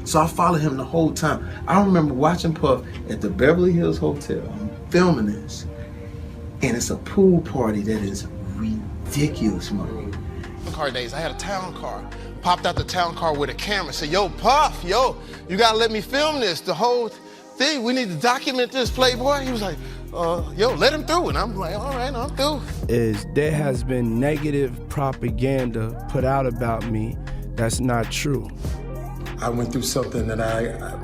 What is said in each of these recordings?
So I followed him the whole time. I remember watching Puff at the Beverly Hills Hotel. I'm filming this, and it's a pool party that is ridiculous, man. Car days, I had a town car. Popped out the town car with a camera. Said, "Yo, Puff, yo, you gotta let me film this. The whole thing. We need to document this, Playboy." He was like, "Yo, let him through." And I'm like, "All right, I'm through." There has been negative propaganda put out about me that's not true. I went through something that I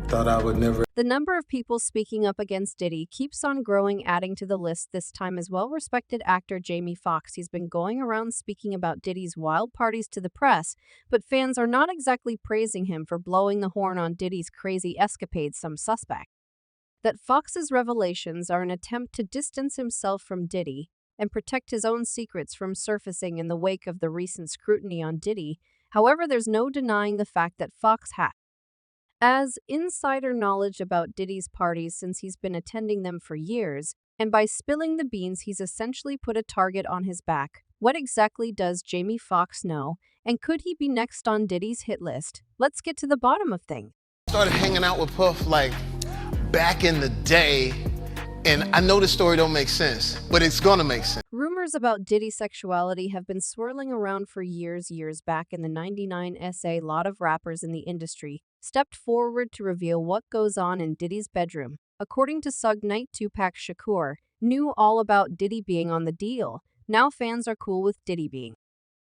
thought I would never. The number of people speaking up against Diddy keeps on growing, adding to the list this time is well-respected actor Jamie Foxx. He's been going around speaking about Diddy's wild parties to the press, but fans are not exactly praising him for blowing the horn on Diddy's crazy escapades. Some suspect that Foxx's revelations are an attempt to distance himself from Diddy and protect his own secrets from surfacing in the wake of the recent scrutiny on Diddy. However, there's no denying the fact that Foxx has insider knowledge about Diddy's parties since he's been attending them for years, and by spilling the beans, he's essentially put a target on his back. What exactly does Jamie Foxx know, and could he be next on Diddy's hit list? Let's get to the bottom of things. Started hanging out with Puff like back in the day, and I know the story don't make sense, but it's gonna make sense. Rumors about Diddy's sexuality have been swirling around for years. Back in the '99 essay, a lot of rappers in the industry stepped forward to reveal what goes on in Diddy's bedroom. According to Suge Knight, Tupac Shakur knew all about Diddy being on the deal. Now fans are cool with Diddy being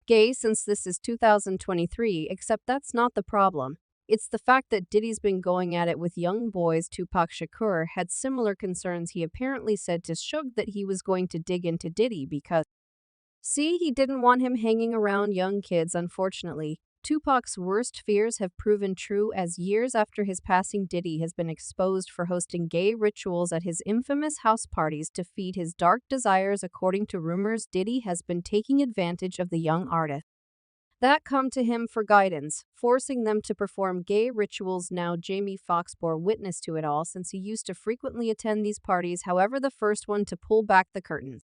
gay since this is 2023, except that's not the problem. It's the fact that Diddy's been going at it with young boys. Tupac Shakur had similar concerns. He apparently said to Suge that he was going to dig into Diddy because, see, he didn't want him hanging around young kids. Unfortunately, Tupac's worst fears have proven true, as years after his passing, Diddy has been exposed for hosting gay rituals at his infamous house parties to feed his dark desires. According to rumors, Diddy has been taking advantage of the young artists that come to him for guidance, forcing them to perform gay rituals. Now, Jamie Foxx bore witness to it all since he used to frequently attend these parties, however the first one to pull back the curtains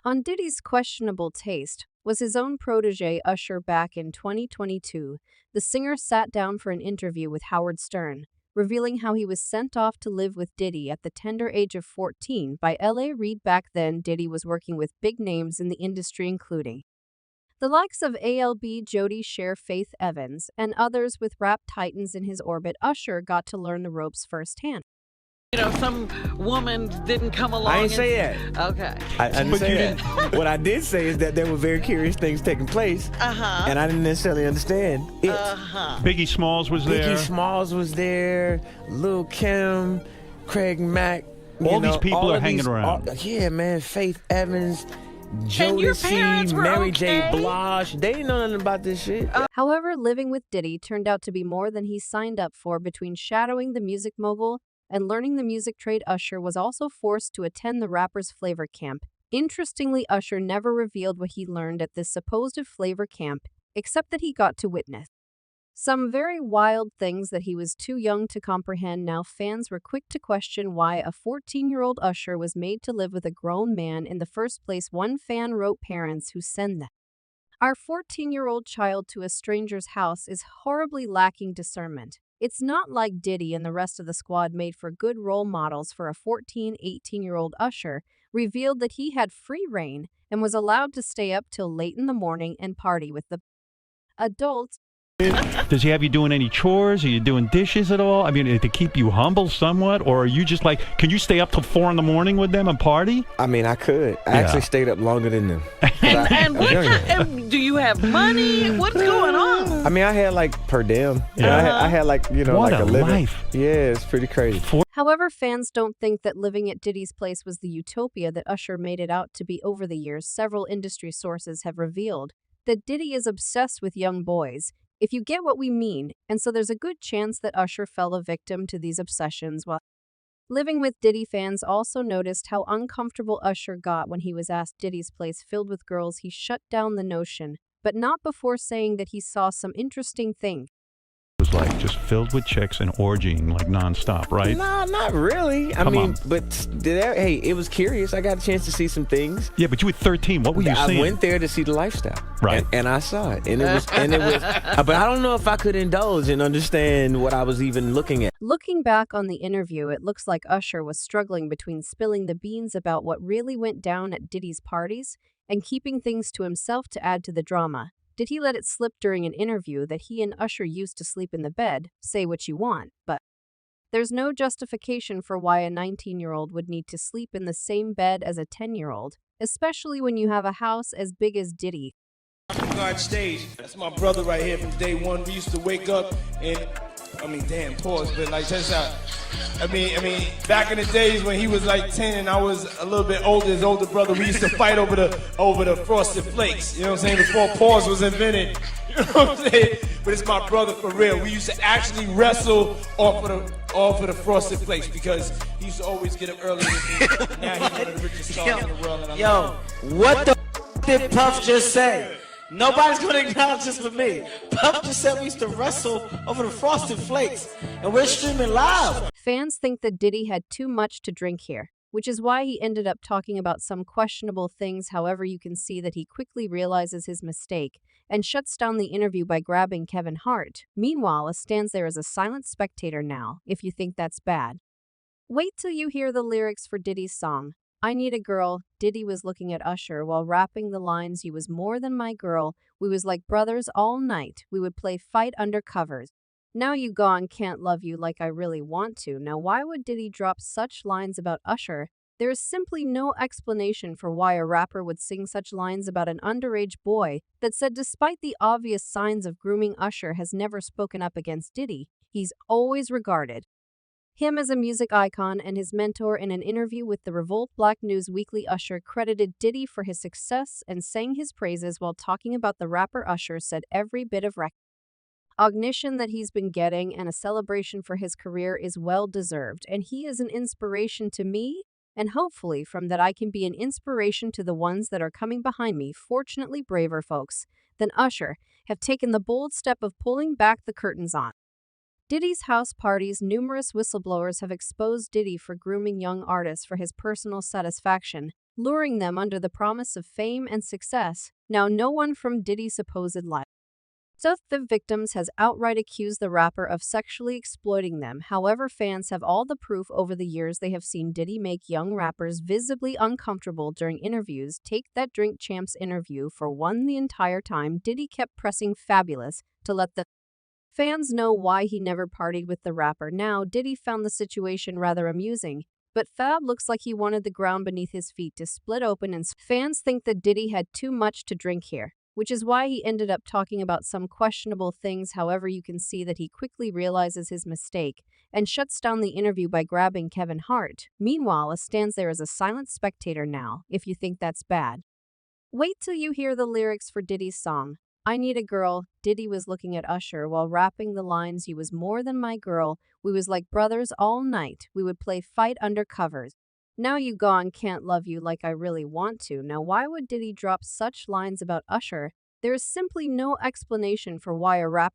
on Diddy's questionable taste was his own protege Usher. Back in 2022, the singer sat down for an interview with Howard Stern, revealing how he was sent off to live with Diddy at the tender age of 14 by L.A. Reid. Back then, Diddy was working with big names in the industry, including the likes of A.L.B., Jody, Cher, Faith Evans, and others. With rap titans in his orbit, Usher got to learn the ropes firsthand. You know, some woman didn't come along. I didn't say that. Okay. I didn't say that. What I did say is that there were very curious things taking place, and I didn't necessarily understand it. Biggie Smalls was there. Biggie Smalls was there. Lil' Kim, Craig Mack. All these people are hanging around. Yeah, man. Faith Evans, And your Jodeci, parents were Mary okay? J. Blige. They didn't know nothing about this shit. However, living with Diddy turned out to be more than he signed up for. Between shadowing the music mogul and learning the music trade, Usher was also forced to attend the rapper's flavor camp. Interestingly, Usher never revealed what he learned at this supposed flavor camp, except that he got to witness some very wild things that he was too young to comprehend. Now, fans were quick to question why a 14-year-old Usher was made to live with a grown man in the first place. One fan wrote, "Parents who send our 14-year-old child to a stranger's house is horribly lacking discernment. It's not like Diddy and the rest of the squad made for good role models for a 18-year-old Usher revealed that he had free reign and was allowed to stay up till late in the morning and party with the adults." Does he have you doing any chores? Are you doing dishes at all? I mean, to keep you humble somewhat? Or are you just like, can you stay up till 4 a.m. with them and party? I mean, I could. I actually stayed up longer than them. And do you have money? What's going on? I mean, I had like per diem. I had like, What like a a living. life. Yeah, it's pretty crazy. However, fans don't think that living at Diddy's place was the utopia that Usher made it out to be. Over the years, several industry sources have revealed that Diddy is obsessed with young boys, if you get what we mean, and so there's a good chance that Usher fell a victim to these obsessions while living with Diddy. Fans also noticed how uncomfortable Usher got when he was asked Diddy's place filled with girls. He shut down the notion, but not before saying that he saw some interesting things. was like just filled with chicks and orgying like nonstop, right? No, not really. I Come mean, on. but hey, it was curious. I got a chance to see some things. Yeah, but you were 13. What were you seeing? I went there to see the lifestyle, right? And I saw it, and it was, but I don't know if I could indulge and understand what I was even looking at. Looking back on the interview, it looks like Usher was struggling between spilling the beans about what really went down at Diddy's parties and keeping things to himself to add to the drama. Did he let it slip during an interview that he and Usher used to sleep in the bed? Say what you want, but there's no justification for why a 19-year-old would need to sleep in the same bed as a 10-year-old, especially when you have a house as big as Diddy. Guard stage. That's my brother right here from day one. We used to wake up and, pause, but like, check this out. Back in the days when he was like 10 and I was a little bit older, his older brother, we used to fight over the Frosted Flakes. You know what I'm saying? Before pause was invented. You know what I'm saying? But it's my brother for real. We used to actually wrestle off of the Frosted Flakes because he used to always get up early with me. Now he's one of the richest stars in the world. And what the did Puff just say? Nobody's gonna acknowledge this but me. Puff just said we used to wrestle over the Frosted Flakes, and we're streaming live. Fans think that Diddy had too much to drink here, which is why he ended up talking about some questionable things. However, you can see that he quickly realizes his mistake and shuts down the interview by grabbing Kevin Hart. Meanwhile, stands there as a silent spectator now, if you think that's bad. Wait till you hear the lyrics for Diddy's song, I Need a Girl. Diddy was looking at Usher while rapping the lines, "You was more than my girl, we was like brothers all night, we would play fight under covers. Now you gone, can't love you like I really want to." Now why would Diddy drop such lines about Usher? There is simply no explanation for why a rapper would sing such lines about an underage boy that said despite the obvious signs of grooming, Usher has never spoken up against Diddy. He's always regarded him as a music icon and his mentor. In an interview with the Revolt Black News Weekly, Usher credited Diddy for his success and sang his praises while talking about the rapper. Usher said every bit of recognition that he's been getting and a celebration for his career is well deserved, and he is an inspiration to me, and hopefully from that I can be an inspiration to the ones that are coming behind me. Fortunately, braver folks than Usher have taken the bold step of pulling back the curtains on Diddy's house parties. Numerous whistleblowers have exposed Diddy for grooming young artists for his personal satisfaction, luring them under the promise of fame and success. Now, no one from Diddy's supposed life so the victims has outright accused the rapper of sexually exploiting them. However, fans have all the proof. Over the years, they have seen Diddy make young rappers visibly uncomfortable during interviews. Take that Drink Champs interview for one. The entire time, Diddy kept pressing Fabulous to let the fans know why he never partied with the rapper. Now, Diddy found the situation rather amusing, but Fab looks like he wanted the ground beneath his feet to split open, and fans think that Diddy had too much to drink here, which is why he ended up talking about some questionable things. However, you can see that he quickly realizes his mistake and shuts down the interview by grabbing Kevin Hart. Meanwhile, stands there as a silent spectator now, if you think that's bad. Wait till you hear the lyrics for Diddy's song, I Need a Girl. Diddy was looking at Usher while rapping the lines, "You was more than my girl, we was like brothers all night, we would play fight under covers. Now you gone, can't love you like I really want to." Now why would Diddy drop such lines about Usher? There is simply no explanation for why a rapper